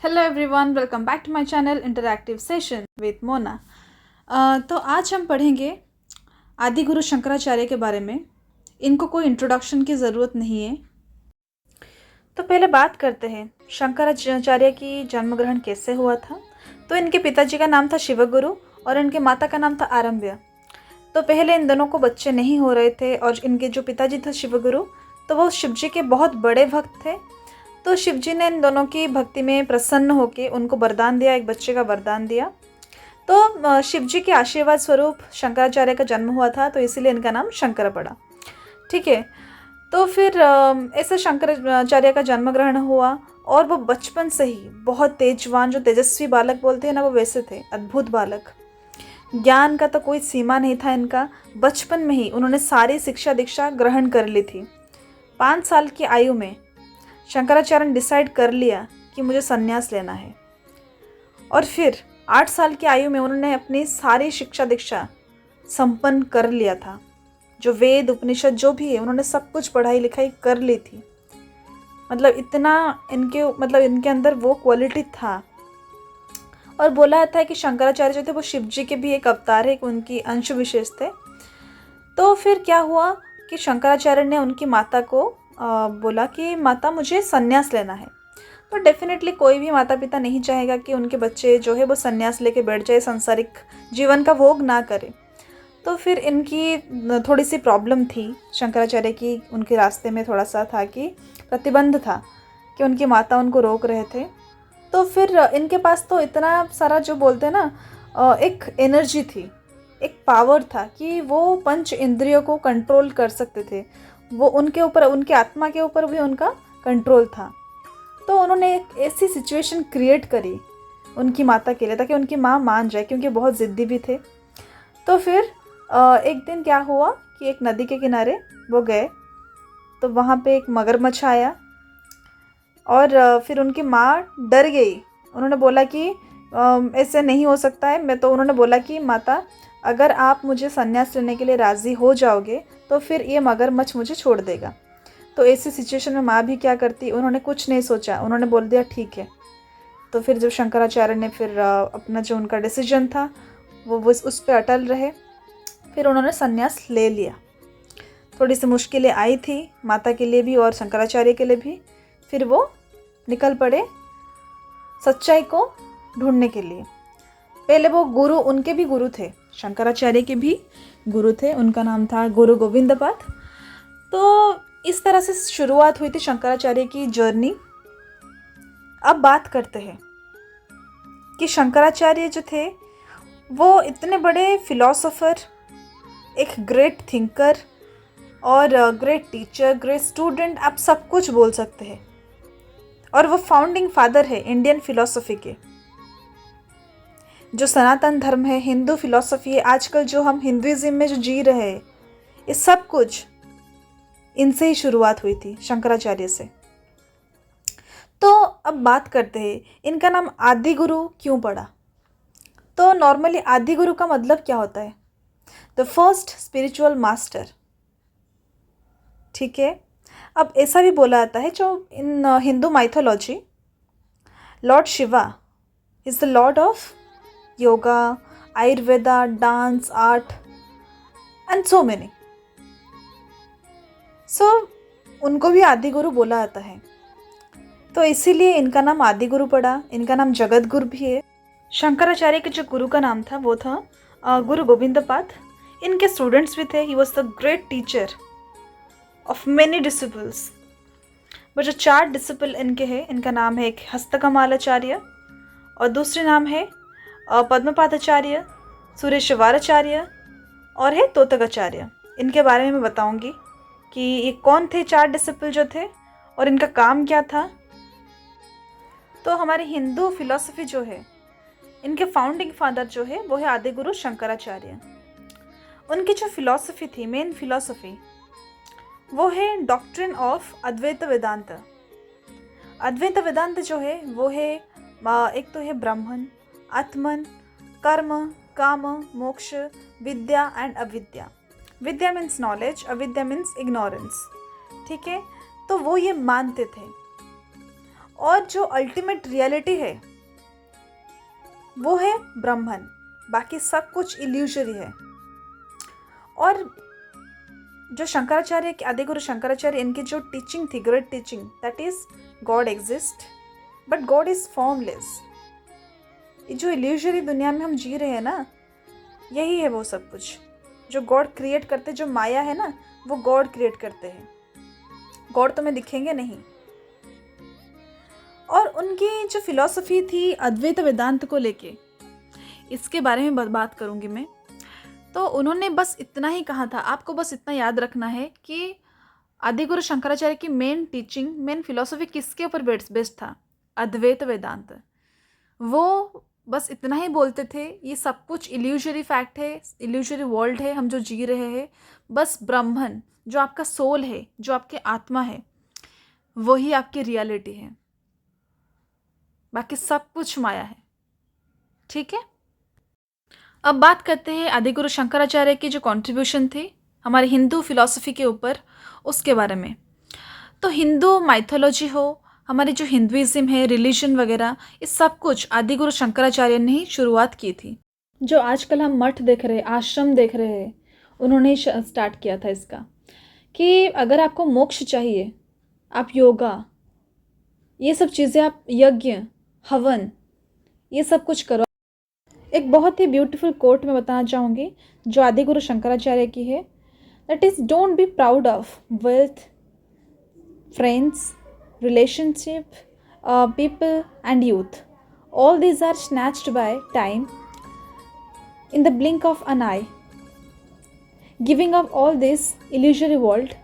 Hello everyone, welcome back to my channel interactive session with Mona. तो आज हम पढ़ेंगे आदि गुरु शंकराचार्य के बारे में। इनको कोई इंट्रोडक्शन की ज़रूरत नहीं है। तो पहले बात करते हैं शंकराचार्य की जन्म ग्रहण कैसे हुआ था। तो इनके पिताजी का नाम था शिवगुरु और इनके माता का नाम था आरंभ्य। तो पहले इन दोनों को बच्चे नहीं हो रहे थे और इनके जो पिताजी थे शिवगुरु, तो वो शिव जी के बहुत बड़े भक्त थे। तो शिव जी ने इन दोनों की भक्ति में प्रसन्न होकर उनको वरदान दिया, एक बच्चे का वरदान दिया। तो शिव जी के आशीर्वाद स्वरूप शंकराचार्य का जन्म हुआ था, तो इसीलिए इनका नाम शंकर पड़ा। ठीक है। तो फिर ऐसे शंकराचार्य का जन्म ग्रहण हुआ और वो बचपन से ही बहुत तेजवान, जो तेजस्वी बालक बोलते हैं ना, वो वैसे थे, अद्भुत बालक। ज्ञान का तो कोई सीमा नहीं था इनका। बचपन में ही उन्होंने सारी शिक्षा दीक्षा ग्रहण कर ली थी। 5 साल की आयु में शंकराचार्य ने डिसाइड कर लिया कि मुझे संन्यास लेना है। और फिर 8 साल की आयु में उन्होंने अपनी सारी शिक्षा दीक्षा संपन्न कर लिया था। जो वेद उपनिषद जो भी है, उन्होंने सब कुछ पढ़ाई लिखाई कर ली थी। मतलब इतना इनके अंदर वो क्वालिटी था। और बोला जाता है कि शंकराचार्य जो थे वो शिव जी के भी एक अवतार है, उनकी अंश विशेष थे। तो फिर क्या हुआ कि शंकराचार्य ने उनकी माता को बोला कि माता, मुझे संन्यास लेना है। तो डेफिनेटली कोई भी माता पिता नहीं चाहेगा कि उनके बच्चे जो है वो संन्यास लेके बैठ जाए, सांसारिक जीवन का भोग ना करे। तो फिर इनकी थोड़ी सी प्रॉब्लम थी शंकराचार्य की, उनके रास्ते में थोड़ा सा था कि प्रतिबंध था कि उनकी माता उनको रोक रहे थे। तो फिर इनके पास तो इतना सारा, जो बोलते हैं ना, एक एनर्जी थी, एक पावर था कि वो पंच इंद्रियों को कंट्रोल कर सकते थे। वो उनके ऊपर, उनके आत्मा के ऊपर भी उनका कंट्रोल था। तो उन्होंने एक ऐसी सिचुएशन क्रिएट करी उनकी माता के लिए ताकि उनकी माँ मान जाए, क्योंकि बहुत ज़िद्दी भी थे। तो फिर एक दिन क्या हुआ कि एक नदी के किनारे वो गए, तो वहाँ पे एक मगरमच्छ आया और फिर उनकी माँ डर गई। उन्होंने बोला कि ऐसे नहीं हो सकता है। उन्होंने बोला कि माता, अगर आप मुझे संन्यास लेने के लिए राज़ी हो जाओगे तो फिर ये मगरमच्छ मुझे छोड़ देगा। तो ऐसी सिचुएशन में माँ भी क्या करती, उन्होंने कुछ नहीं सोचा, उन्होंने बोल दिया ठीक है। तो फिर जब शंकराचार्य ने फिर अपना जो उनका डिसीजन था वो उस पर अटल रहे। फिर उन्होंने संन्यास ले लिया। थोड़ी सी मुश्किलें आई थी माता के लिए भी और शंकराचार्य के लिए भी। फिर वो निकल पड़े सच्चाई को ढूंढने के लिए। पहले वो गुरु, उनके भी गुरु थे, शंकराचार्य के भी गुरु थे, उनका नाम था गुरु गोविंदपाद। तो इस तरह से शुरुआत हुई थी शंकराचार्य की जर्नी। अब बात करते हैं कि शंकराचार्य जो थे वो इतने बड़े फिलोसोफर, एक ग्रेट थिंकर और ग्रेट टीचर, ग्रेट स्टूडेंट, आप सब कुछ बोल सकते हैं। और वो फाउंडिंग फादर है इंडियन फिलोसफी के। जो सनातन धर्म है, हिंदू फिलोसफी है, आजकल जो हम हिंदुइज्म में जो जी रहे हैं, ये सब कुछ इनसे ही शुरुआत हुई थी, शंकराचार्य से। तो अब बात करते हैं इनका नाम आदि गुरु क्यों पड़ा। तो नॉर्मली आदि गुरु का मतलब क्या होता है? The first spiritual master. ठीक है। अब ऐसा भी बोला जाता है, जो in Hindu mythology, lord Shiva is the lord of yoga, Ayurveda, dance, art and so many. So उनको भी आदि गुरु बोला जाता है। तो इसीलिए इनका नाम आदि गुरु पड़ा। इनका नाम जगत गुरु भी है। शंकराचार्य के जो गुरु का नाम था वो था गुरु गोविंदपाद। इनके स्टूडेंट्स भी थे। He was the great teacher of many disciples. वो जो 4 डिसिपल इनके हैं, इनका नाम है, एक हस्तकमालाचार्य और दूसरे नाम है पद्मपादाचार्य, सुरेशवाराचार्य और है तोतकाचार्य। इनके बारे में मैं बताऊंगी कि ये कौन थे 4 डिसिपल जो थे और इनका काम क्या था। तो हमारी हिंदू फिलॉसफी जो है, इनके फाउंडिंग फादर जो है वो है आदि गुरु शंकराचार्य। उनकी जो फिलॉसफी थी, मेन फिलॉसफी, वो है डॉक्ट्रिन ऑफ अद्वैत वेदांत। अद्वैत वेदांत जो है वो है, एक तो है ब्राह्मण, आत्मन, कर्म, काम, मोक्ष, विद्या एंड अविद्या। विद्या मीन्स नॉलेज, अविद्या मीन्स इग्नोरेंस। ठीक है। तो वो ये मानते थे और जो अल्टीमेट रियलिटी है वो है ब्रह्मन, बाकी सब कुछ इल्यूजरी है। और जो शंकराचार्य, आदिगुरु शंकराचार्य, इनकी जो टीचिंग थी, great teaching, that is God exist but God is formless. ये जो इल्यूजरी दुनिया में हम जी रहे हैं ना, यही है वो सब कुछ जो गॉड क्रिएट करते, जो माया है ना वो गॉड क्रिएट करते हैं। गॉड तुम्हें दिखेंगे नहीं। और उनकी जो फिलॉसफी थी अद्वैत वेदांत को लेके, इसके बारे में बात करूँगी मैं। तो उन्होंने बस इतना ही कहा था, आपको बस इतना याद रखना है कि आदिगुरु शंकराचार्य की मेन टीचिंग, मेन फिलॉसफी किसके ऊपर बेस्ड था? अद्वैत वेदांत। वो बस इतना ही बोलते थे, ये सब कुछ इल्यूजरी फैक्ट है, इल्यूजरी वर्ल्ड है हम जो जी रहे हैं। बस ब्रह्मन, जो आपका सोल है, जो आपके आत्मा है, वही आपकी रियलिटी है, बाकी सब कुछ माया है। ठीक है, अब बात करते हैं आदिगुरु शंकराचार्य की जो कंट्रीब्यूशन थी हमारे हिंदू फिलॉसफी के ऊपर, उसके बारे में। तो हिंदू माइथोलॉजी हो, हमारी जो हिंदुइज्म है, रिलीजन वगैरह, इस सब कुछ आदिगुरु शंकराचार्य ने ही शुरुआत की थी। जो आजकल हम मठ देख रहे हैं, आश्रम देख रहे हैं, उन्होंने स्टार्ट किया था इसका, कि अगर आपको मोक्ष चाहिए, आप योगा, ये सब चीज़ें, आप यज्ञ, हवन, ये सब कुछ करो। एक बहुत ही ब्यूटीफुल कोट मैं बताना चाहूँगी जो आदिगुरु शंकराचार्य की है, that is don't be proud of wealth, friends, relationship, people and youth. All these are snatched by time in the blink of an eye. Giving up all this illusory world,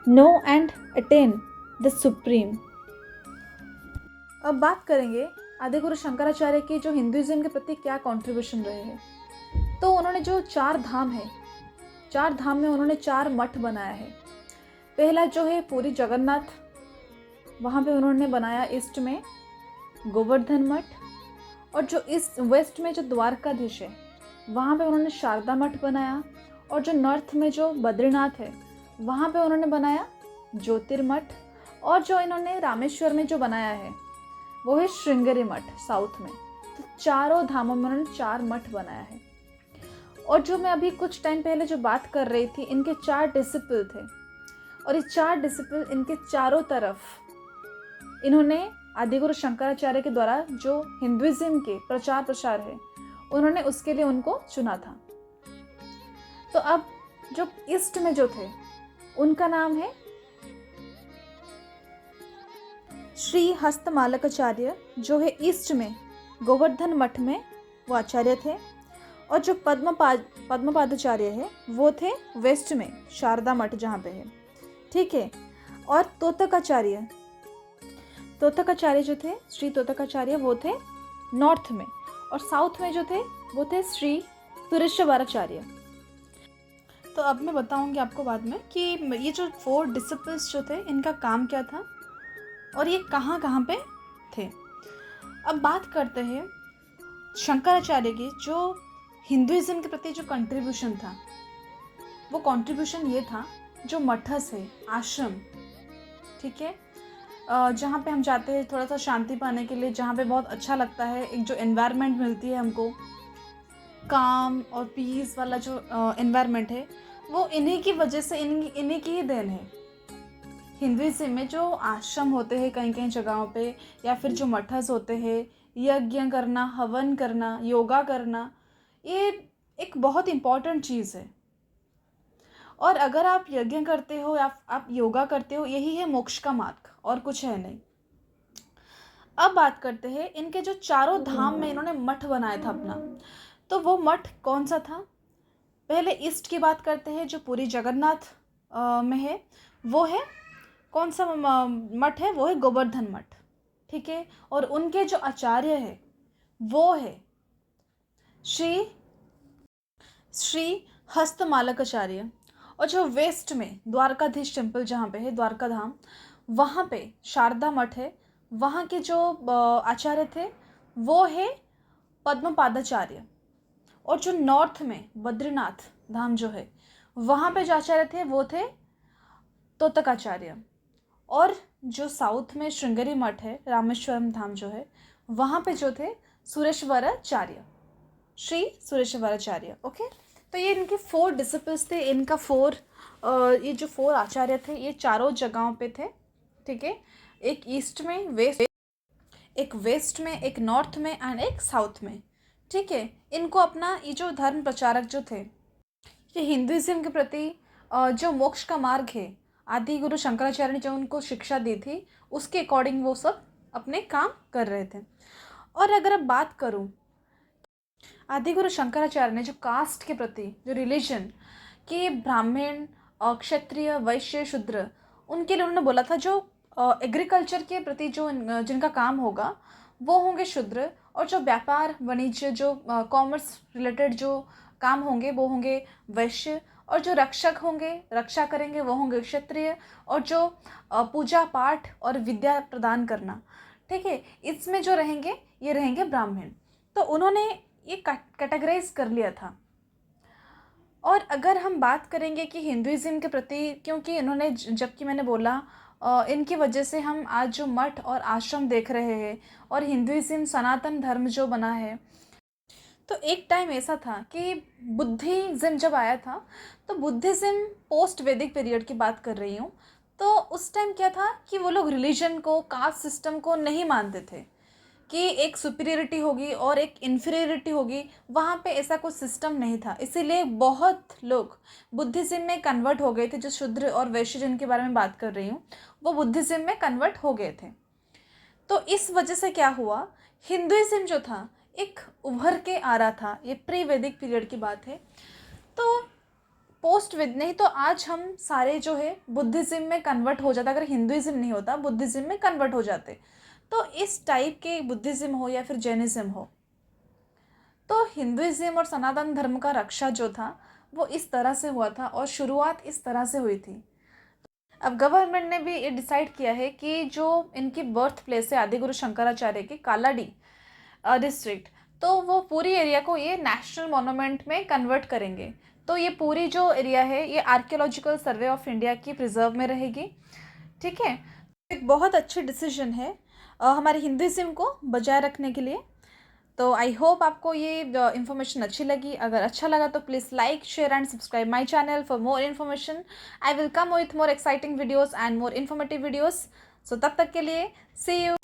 know and attain the supreme. अब बात करेंगे आदिगुरु शंकराचार्य की जो Hinduism के प्रति क्या contribution रहे हैं। तो उन्होंने जो 4 धाम है, 4 धाम में उन्होंने 4 मठ बनाया है। पहला जो है पूरी जगन्नाथ, वहाँ पे उन्होंने बनाया ईस्ट में गोवर्धन मठ, और जो ईस्ट वेस्ट में जो द्वारकाधीश है वहाँ पे उन्होंने शारदा मठ बनाया, और जो नॉर्थ में जो बद्रीनाथ है वहाँ पे उन्होंने बनाया ज्योतिर्मठ, और जो इन्होंने रामेश्वर में जो बनाया है वो है श्रृंगेरी मठ साउथ में। तो चारों धामों में उन्होंने 4 मठ बनाया है। और जो मैं अभी कुछ टाइम पहले जो बात कर रही थी, इनके 4 डिसिपल थे, और ये 4 डिसिपल इनके चारों तरफ इन्होंने आदिगुरु शंकराचार्य के द्वारा जो हिंदुइज्म के प्रचार प्रसार है, उन्होंने उसके लिए उनको चुना था। तो अब जो ईस्ट में जो थे उनका नाम है श्री हस्तमालकाचार्य, जो है ईस्ट में गोवर्धन मठ में वो आचार्य थे। और जो पद्मपादाचार्य है वो थे वेस्ट में शारदा मठ जहाँ पे है। ठीक है, और तोतकाचार्य जो थे, श्री तोतकाचार्य, वो थे नॉर्थ में, और साउथ में जो थे वो थे श्री तुरेश्वराचार्य। तो अब मैं बताऊंगी आपको बाद में कि ये जो 4 डिसिपल्स जो थे इनका काम क्या था और ये कहाँ कहाँ पे थे। अब बात करते हैं शंकराचार्य की जो हिंदुइज्म के प्रति जो कंट्रीब्यूशन था, वो कंट्रीब्यूशन ये था जो मठस है, आश्रम, ठीक है, जहाँ पे हम जाते हैं थोड़ा सा शांति पाने के लिए, जहाँ पे बहुत अच्छा लगता है, एक जो एनवायरनमेंट मिलती है हमको, काम और पीस वाला जो एनवायरनमेंट है, वो इन्हीं की वजह से, इन्हीं की ही देन है। हिंदुइज्म में जो आश्रम होते हैं कहीं कहीं जगहों पे, या फिर जो मठस होते हैं, यज्ञ करना, हवन करना, योगा करना, ये एक बहुत इम्पॉर्टेंट चीज़ है। और अगर आप यज्ञ करते हो या आप योगा करते हो, यही है मोक्ष का मार्ग, और कुछ है नहीं। अब बात करते हैं इनके जो चारों धाम में इन्होंने मठ बनाया था अपना, तो वो मठ कौन सा था। पहले ईस्ट की बात करते हैं, जो पूरी जगन्नाथ में है, वो है कौन सा मठ है, वो है गोवर्धन मठ, ठीक है। और उनके जो आचार्य है वो है श्री हस्तमालकाचार्य। और जो वेस्ट में द्वारकाधीश टेम्पल जहाँ पे है, द्वारका धाम, वहाँ पे शारदा मठ है, वहाँ के जो आचार्य थे वो है पद्मपादाचार्य। और जो नॉर्थ में बद्रीनाथ धाम जो है, वहाँ पे जो आचार्य थे वो थे तोतकाचार्य। और जो साउथ में श्रृंगेरी मठ है, रामेश्वरम धाम जो है, वहाँ पे जो थे सुरेश्वराचार्य, श्री सुरेश्वराचार्य। ओके, तो ये इनके 4 डिसिपल्स थे। इनका 4 ये जो 4 आचार्य थे ये चारों जगहों पे थे। ठीक है, एक ईस्ट में, एक वेस्ट में, एक नॉर्थ में एंड एक साउथ में। ठीक है, इनको अपना ये जो धर्म प्रचारक जो थे, ये हिंदुइज्म के प्रति जो मोक्ष का मार्ग है, आदि गुरु शंकराचार्य ने जो उनको शिक्षा दी थी उसके अकॉर्डिंग वो सब अपने काम कर रहे थे। और अगर अब बात करूँ, आदि गुरु शंकराचार्य ने जो कास्ट के प्रति, जो रिलीजन कि ब्राह्मण, क्षत्रिय, वैश्य, शूद्र, उनके लिए उन्होंने बोला था जो एग्रीकल्चर के प्रति जो जिनका काम होगा वो होंगे शूद्र, और जो व्यापार वाणिज्य, जो कॉमर्स रिलेटेड जो काम होंगे वो होंगे वैश्य, और जो रक्षक होंगे, रक्षा करेंगे, वो होंगे क्षत्रिय, और जो पूजा पाठ और विद्या प्रदान करना, ठीक है, इसमें जो रहेंगे ये रहेंगे ब्राह्मण। तो उन्होंने ये कैटेगराइज कर लिया था। और अगर हम बात करेंगे कि हिंदुइज्म के प्रति, क्योंकि इन्होंने, जबकि मैंने बोला इनकी वजह से हम आज जो मठ और आश्रम देख रहे हैं और हिंदुइज्म सनातन धर्म जो बना है, तो एक टाइम ऐसा था कि बुद्धिज़्म जब आया था, तो बुद्धिज़्म पोस्ट वैदिक पीरियड की बात कर रही हूँ, तो उस टाइम क्या था कि वो लोग रिलीजन को, कास्ट सिस्टम को नहीं मानते थे कि एक सुपीरियरिटी होगी और एक इन्फीरियरिटी होगी। वहाँ पे ऐसा कोई सिस्टम नहीं था, इसीलिए बहुत लोग बुद्धिज़्म में कन्वर्ट हो गए थे। जो शूद्र और वैश्य जिनके बारे में बात कर रही हूँ, वो बुद्धिज़्म में कन्वर्ट हो गए थे। तो इस वजह से क्या हुआ, हिंदुइज्म जो था एक उभर के आ रहा था। ये प्री वैदिक पीरियड की बात है। तो पोस्ट वेद नहीं तो आज हम सारे जो है बुद्धिज़्म में कन्वर्ट हो जाता। अगर हिंदुइज्म नहीं होता, बुद्धिज़्म में कन्वर्ट हो जाते। तो इस टाइप के बुद्धिज़्म हो या फिर जैनिज़्म हो, तो हिंदुइज्म और सनातन धर्म का रक्षा जो था वो इस तरह से हुआ था और शुरुआत इस तरह से हुई थी। अब गवर्नमेंट ने भी ये डिसाइड किया है कि जो इनकी बर्थ प्लेस है आदिगुरु शंकराचार्य की, कालाडी डिस्ट्रिक्ट, तो वो पूरी एरिया को ये नेशनल मॉन्यूमेंट में कन्वर्ट करेंगे। तो ये पूरी जो एरिया है ये आर्कियोलॉजिकल सर्वे ऑफ इंडिया की प्रिजर्व में रहेगी। ठीक है, एक बहुत अच्छी डिसीजन है हमारे हिंदुइज्म को बजाय रखने के लिए। तो आई होप आपको ये इन्फॉर्मेशन अच्छी लगी। अगर अच्छा लगा तो please like, share and subscribe my channel for more information. I will come with more exciting videos and more informative videos. So तब तक के लिए सी यू।